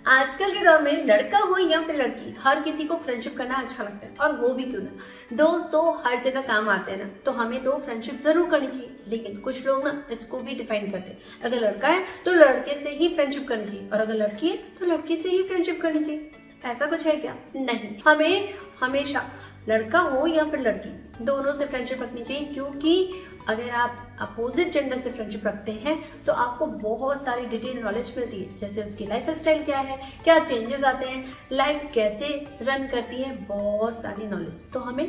आजकल के दौर में लड़का हो या फिर लड़की, हर किसी को फ्रेंडशिप करना अच्छा लगता है। और वो भी क्यों ना, दोस्त तो हर जगह काम आते हैं ना, तो हमें तो फ्रेंडशिप जरूर करनी चाहिए। लेकिन कुछ लोग ना इसको भी डिफाइन करते हैं, अगर लड़का है तो लड़के से ही फ्रेंडशिप करनी चाहिए, और अगर लड़की है तो लड़के से ही फ्रेंडशिप करनी चाहिए। ऐसा कुछ है क्या? नहीं, हमें हमेशा लड़का हो या फिर लड़की, दोनों से फ्रेंडशिप रखनी चाहिए। क्योंकि अगर आप अपोजिट जेंडर से फ्रेंडशिप रखते हैं तो आपको बहुत सारी डिटेल नॉलेज मिलती है, जैसे उसकी लाइफ स्टाइल क्या है, क्या चेंजेस आते हैं, लाइफ कैसे रन करती है, बहुत सारी नॉलेज। तो हमें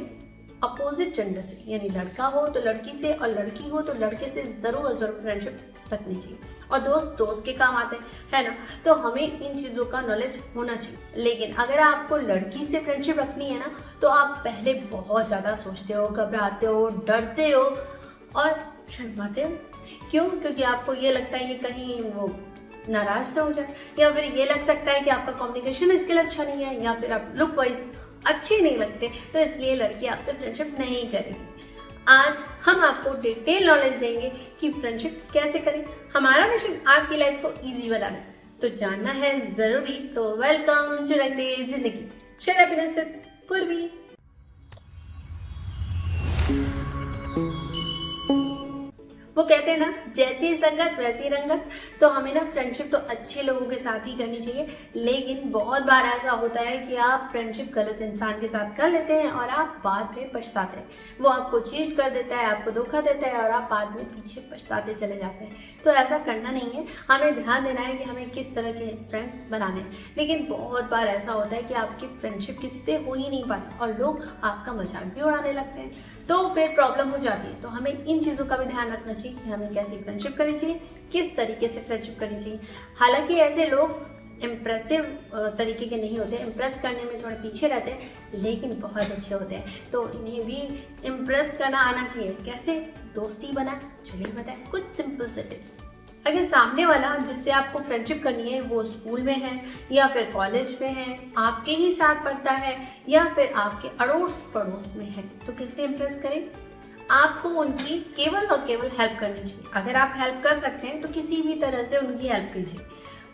अपोजिट जेंडर से, यानी लड़का हो तो लड़की से और लड़की हो तो लड़के से जरूर और जरूर फ्रेंडशिप रखनी चाहिए। और दोस्त दोस्त के काम आते हैं, है ना, तो हमें इन चीज़ों का नॉलेज होना चाहिए। लेकिन अगर आपको लड़की से फ्रेंडशिप रखनी है ना, तो आप पहले बहुत ज़्यादा सोचते हो, घबराते हो, डरते हो और शर्माते हो। क्यों? क्योंकि आपको ये लगता है कि कहीं वो नाराज ना हो जाए, या फिर ये लग सकता है कि आपका कम्युनिकेशन स्किल अच्छा नहीं है, या फिर आप लुक वाइज अच्छे नहीं लगते, तो इसलिए लड़की आपसे फ्रेंडशिप नहीं करेगी। आज हम आपको डिटेल नॉलेज देंगे कि फ्रेंडशिप कैसे करें। हमारा मिशन आपकी लाइफ को इजी बनाना है, तो जानना है जरूरी। तो वेलकम टू रंग दे जिंदगी, शेयर हैप्पीनेस विद पूर्वी। वो कहते हैं ना, जैसी संगत वैसी रंगत। तो हमें ना फ्रेंडशिप तो अच्छे लोगों के साथ ही करनी चाहिए। लेकिन बहुत बार ऐसा होता है कि आप फ्रेंडशिप गलत इंसान के साथ कर लेते हैं और आप बाद में पछताते हैं। वो आपको चीट कर देता है, आपको धोखा देता है और आप बाद में पीछे पछताते चले जाते हैं। तो ऐसा करना नहीं है, हमें ध्यान देना है कि हमें किस तरह के फ्रेंड्स बनाने हैं। लेकिन बहुत बार ऐसा होता है कि आपकी फ्रेंडशिप किसी से हो ही नहीं पाती और लोग आपका मजाक भी उड़ाने लगते हैं, तो फिर प्रॉब्लम हो जाती है। तो हमें इन चीज़ों का भी ध्यान रखना चाहिए कि हमें कैसी फ्रेंडशिप करनी चाहिए, किस तरीके से फ्रेंडशिप करनी चाहिए। हालांकि ऐसे लोग इम्प्रेसिव तरीके के नहीं होते, इम्प्रेस करने में थोड़ा पीछे रहते हैं, लेकिन बहुत अच्छे होते हैं। तो इन्हें भी इम्प्रेस करना आना चाहिए। कैसे दोस्ती बनाए, चलिए बताएं कुछ सिंपल से टिप्स। अगर सामने वाला जिससे आपको फ्रेंडशिप करनी है वो स्कूल में है या फिर कॉलेज में है, आपके ही साथ पढ़ता है या फिर आपके अड़ोस पड़ोस में है, तो कैसे इम्प्रेस करें? आपको उनकी केवल और केवल हेल्प करनी चाहिए। अगर आप हेल्प कर सकते हैं तो किसी भी तरह से उनकी हेल्प कीजिए।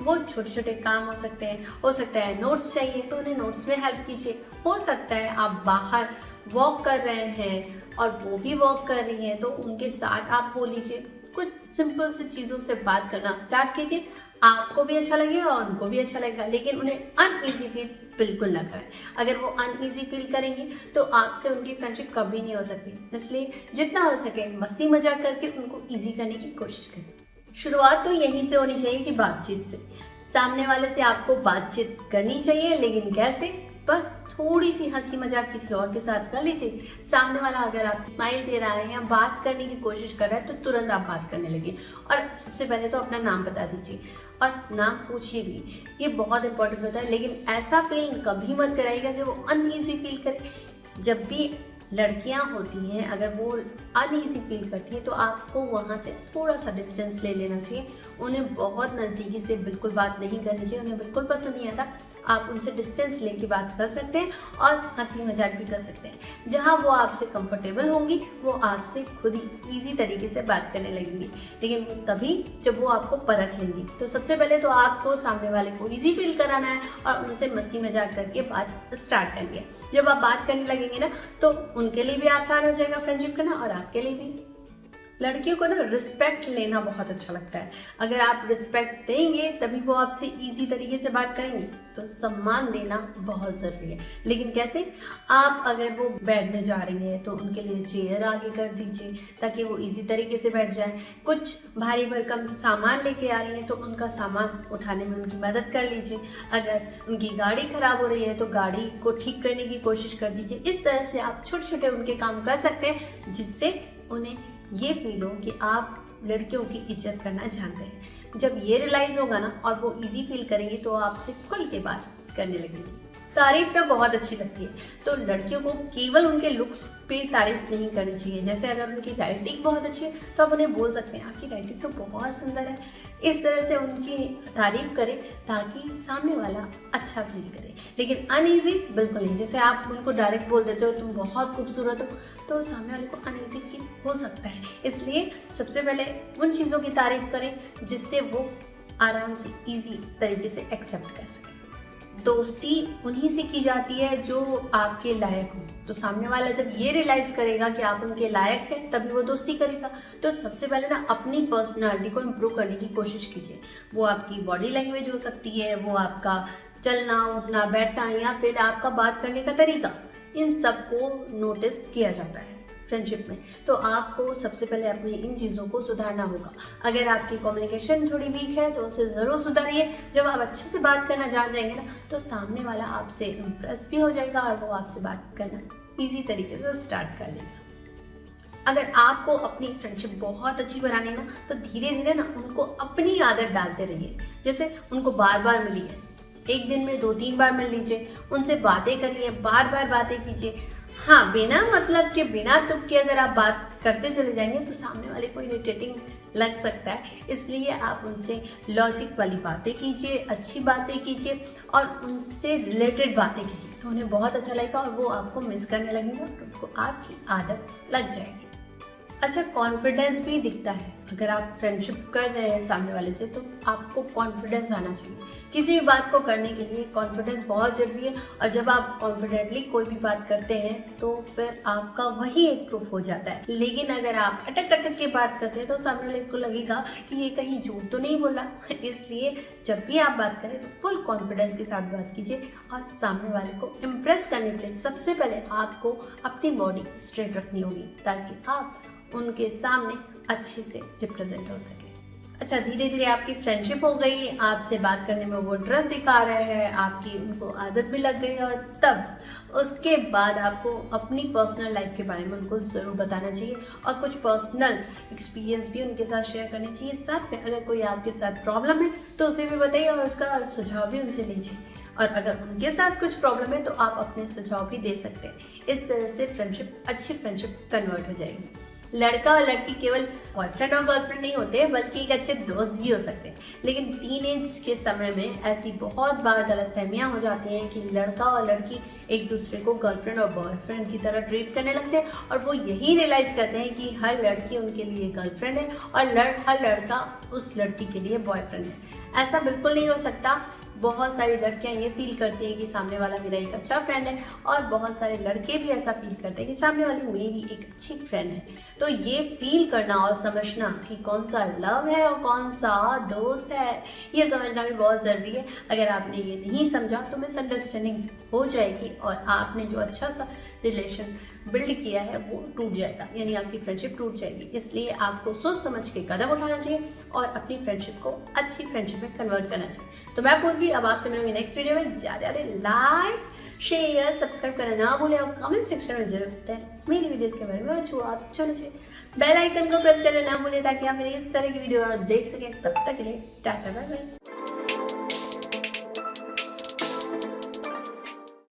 वो छोटे छोटे काम हो सकते हैं, हो सकता है नोट्स चाहिए तो उन्हें नोट्स में हेल्प कीजिए। हो सकता है आप बाहर वॉक कर रहे हैं और वो भी वॉक कर रही हैं, तो उनके साथ आप हो लीजिए। कुछ सिंपल सी चीज़ों से बात करना स्टार्ट कीजिए, आपको भी अच्छा लगेगा और उनको भी अच्छा लगेगा। लेकिन उन्हें अनईजी फील बिल्कुल ना करें। अगर वो अनईजी फील करेंगी तो आपसे उनकी फ्रेंडशिप कभी नहीं हो सकती। इसलिए जितना हो सके मस्ती मजाक करके उनको ईजी करने की कोशिश करें। शुरुआत तो यहीं से होनी चाहिए कि बातचीत से। सामने वाले से आपको बातचीत करनी चाहिए, लेकिन कैसे? बस थोड़ी सी हंसी मजाक किसी और के साथ कर लीजिए। सामने वाला अगर आप स्माइल दे रहा है या बात करने की कोशिश कर रहा है तो तुरंत आप बात करने लगिए। और सबसे पहले तो अपना नाम बता दीजिए और नाम पूछिए भी, ये बहुत इंपॉर्टेंट होता है। लेकिन ऐसा फील कभी मत कराइएगा कि वो अनईजी फील करे। जब भी लड़कियां होती हैं, अगर वो अनईजी फील करती है तो आपको वहाँ से थोड़ा सा डिस्टेंस ले लेना चाहिए। उन्हें बहुत नज़दीकी से बिल्कुल बात नहीं करनी चाहिए, उन्हें बिल्कुल पसंद नहीं आता। आप उनसे डिस्टेंस लेके बात कर सकते हैं और हंसी मजाक भी कर सकते हैं। जहाँ वो आपसे कंफर्टेबल होंगी वो आपसे खुद ही ईजी तरीके से बात करने लगेंगी। लेकिन तभी जब वो आपको परख लेंगी। तो सबसे पहले तो आपको सामने वाले को ईजी फील कराना है और उनसे मस्ती मजाक करके बात स्टार्ट करनी है। जब आप बात करने लगेंगे ना तो उनके लिए भी आसान हो जाएगा फ्रेंडशिप करना और आपके लिए भी। लड़कियों को ना रिस्पेक्ट लेना बहुत अच्छा लगता है। अगर आप रिस्पेक्ट देंगे तभी वो आपसे इजी तरीके से बात करेंगी। तो सम्मान देना बहुत ज़रूरी है। लेकिन कैसे? आप अगर वो बैठने जा रही हैं तो उनके लिए चेयर आगे कर दीजिए ताकि वो इजी तरीके से बैठ जाए। कुछ भारी भरकम सामान लेके आ रही हैं तो उनका सामान उठाने में उनकी मदद कर लीजिए। अगर उनकी गाड़ी खराब हो रही है तो गाड़ी को ठीक करने की कोशिश कर दीजिए। इस तरह से आप छोटे छोटे उनके काम कर सकते हैं, जिससे उन्हें ये फील हो कि आप लड़कियों की इज्जत करना जानते हैं। जब ये रियलाइज होगा ना और वो इजी फील करेंगे तो आपसे खुल के बात करने लगेंगे। तारीफ तो बहुत अच्छी लगती है, तो लड़कियों को केवल उनके लुक्स पे तारीफ नहीं करनी चाहिए। जैसे अगर उनकी राइटिंग बहुत अच्छी है तो आप उन्हें बोल सकते हैं आपकी राइटिंग तो बहुत सुंदर है। इस तरह से उनकी तारीफ करें ताकि सामने वाला अच्छा फील करे। लेकिन अनईजी बिल्कुल नहीं। जैसे आप उनको डायरेक्ट बोल देते हो तुम बहुत खूबसूरत हो, तो सामने वाले को अनईजी फील हो सकता है। इसलिए सबसे पहले उन चीज़ों की तारीफ करें जिससे वो आराम से इजी तरीके से एक्सेप्ट कर सके। दोस्ती उन्हीं से की जाती है जो आपके लायक हो। तो सामने वाला जब ये रियलाइज करेगा कि आप उनके लायक हैं तभी वो दोस्ती करेगा। तो सबसे पहले ना अपनी पर्सनालिटी को इम्प्रूव करने की कोशिश कीजिए। वो आपकी बॉडी लैंग्वेज हो सकती है, वो आपका चलना उठना बैठना, या फिर आपका बात करने का तरीका, इन सबको नोटिस किया जाता है फ्रेंडशिप में। तो आपको सबसे पहले अपनी इन चीज़ों को सुधारना होगा। अगर आपकी कम्युनिकेशन थोड़ी वीक है तो उसे ज़रूर सुधारिए। जब आप अच्छे से बात करना जान जाएंगे ना तो सामने वाला आपसे इम्प्रेस भी हो जाएगा और वो आपसे बात करना ईजी तरीके से स्टार्ट कर देगा। अगर आपको अपनी फ्रेंडशिप बहुत अच्छी बनानी है ना तो धीरे धीरे ना उनको अपनी आदत डालते रहिए। जैसे उनको बार बार मिलिए, एक दिन में 2-3 बार मिल लीजिए, उनसे बातें करिए, बार बार बातें कीजिए। हाँ, बिना मतलब के बिना तुक के अगर आप बात करते चले जाएंगे तो सामने वाले को इरिटेटिंग लग सकता है। इसलिए आप उनसे लॉजिक वाली बातें कीजिए, अच्छी बातें कीजिए और उनसे रिलेटेड बातें कीजिए, तो उन्हें बहुत अच्छा लगेगा और वो आपको मिस करने लगेंगे और उनको आपकी आदत लग जाएगी। अच्छा, कॉन्फिडेंस भी दिखता है। अगर आप फ्रेंडशिप कर रहे हैं सामने वाले से तो आपको कॉन्फिडेंस आना चाहिए। किसी भी बात को करने के लिए कॉन्फिडेंस बहुत ज़रूरी है। और जब आप कॉन्फिडेंटली कोई भी बात करते हैं तो फिर आपका वही एक प्रूफ हो जाता है। लेकिन अगर आप अटक अटक के बात करते हैं तो सामने वाले को लगेगा कि ये कहीं झूठ तो नहीं बोला। इसलिए जब भी आप बात करें तो फुल कॉन्फिडेंस के साथ बात कीजिए। और सामने वाले को इम्प्रेस करने के लिए सबसे पहले आपको अपनी बॉडी स्ट्रेट रखनी होगी ताकि आप उनके सामने अच्छे से रिप्रेजेंट हो सके। अच्छा, धीरे धीरे आपकी फ्रेंडशिप हो गई, आपसे बात करने में वो इंटरेस्ट दिखा रहे हैं, आपकी उनको आदत भी लग गई, और तब उसके बाद आपको अपनी पर्सनल लाइफ के बारे में उनको ज़रूर बताना चाहिए और कुछ पर्सनल एक्सपीरियंस भी उनके साथ शेयर करने चाहिए। साथ में अगर कोई आपके साथ प्रॉब्लम है तो उसे भी बताइए और उसका सुझाव भी उनसे लीजिए। और अगर उनके साथ कुछ प्रॉब्लम है तो आप अपने सुझाव भी दे सकते हैं। इस तरह से फ्रेंडशिप अच्छी फ्रेंडशिप कन्वर्ट हो जाएगी। लड़का और लड़की केवल बॉयफ्रेंड और गर्लफ्रेंड नहीं होते बल्कि एक अच्छे दोस्त भी हो सकते हैं। लेकिन टीनेज के समय में ऐसी बहुत बार गलतफहमियां हो जाती हैं कि लड़का और लड़की एक दूसरे को गर्लफ्रेंड और बॉयफ्रेंड की तरह ट्रीट करने लगते हैं और वो यही रियलाइज करते हैं कि हर लड़की उनके लिए गर्लफ्रेंड है और हर लड़का उस लड़की के लिए बॉयफ्रेंड है। ऐसा बिल्कुल नहीं हो सकता। बहुत सारी लड़कियां ये फील करती हैं कि सामने वाला मेरा एक अच्छा फ्रेंड है और बहुत सारे लड़के भी ऐसा फील करते हैं कि सामने वाली मेरी एक अच्छी फ्रेंड है। तो ये फील करना और समझना कि कौन सा लव है और कौन सा दोस्त है, ये समझना भी बहुत ज़रूरी है। अगर आपने ये नहीं समझा तो मिसअंडरस्टैंडिंग हो जाएगी और आपने जो अच्छा सा रिलेशन बिल्ड किया है वो टूट जाएगा, यानी आपकी फ्रेंडशिप टूट जाएगी। इसलिए आपको सोच समझ के कदम उठाना चाहिए और अपनी फ्रेंडशिप को अच्छी फ्रेंडशिप में कन्वर्ट करना चाहिए। तो मैं बोलूँगी अब आपसे मिलूंगी नेक्स्ट वीडियो में। ज़्यादा लाइक शेयर सब्सक्राइब करना ना भूलें और कमेंट सेक्शन में जरूर बताएं मेरी वीडियोस के बारे में। आप चलिए बेल आइकन को प्रेस करना ना भूलें ताकि आप मेरी इस तरह की वीडियो देख सकें। तब तक के लिए टाटा बाय बाय।